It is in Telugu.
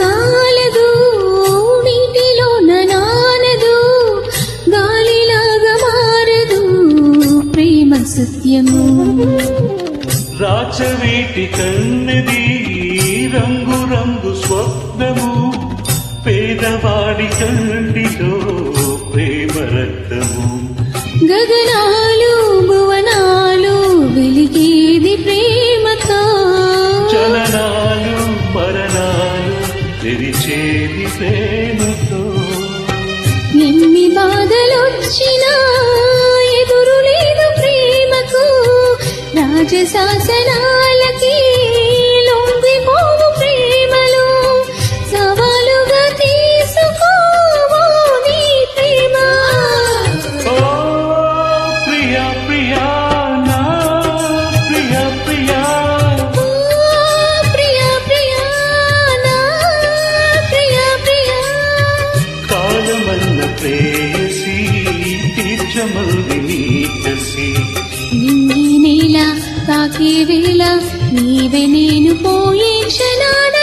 కాలదు నీటిలో నానదు గాలిలాగా మారదు ప్రేమ సత్యము రాచవేటి కన్నది రంగు రంగు స్వప్నము పేదవాడి కంటిలో ప్రేమ రక్తము గగనాలు భువనాలు వెలిగేది ప్రేమతో చలనాలు మరణాలు తెరిచేది ప్రేమతో ఎన్ని బాధలొచ్చినా ఎదురు లేదు ప్రేమకు రాజశాసనాలకి లొంగిపోవు ప్రేమలు సవాలుగా తీసుకోవు నీ ప్రేమ ఓ ప్రియా ప్రియా నా ప్రియా ప్రియా ఓ ప్రియా ప్రియా నా ప్రియా ప్రియా కాలమన్న ప్రేయసి తీర్చమల్లి నీకసి నింగి నేల తాకే వేళ నీవే నేను పోయే క్షణాన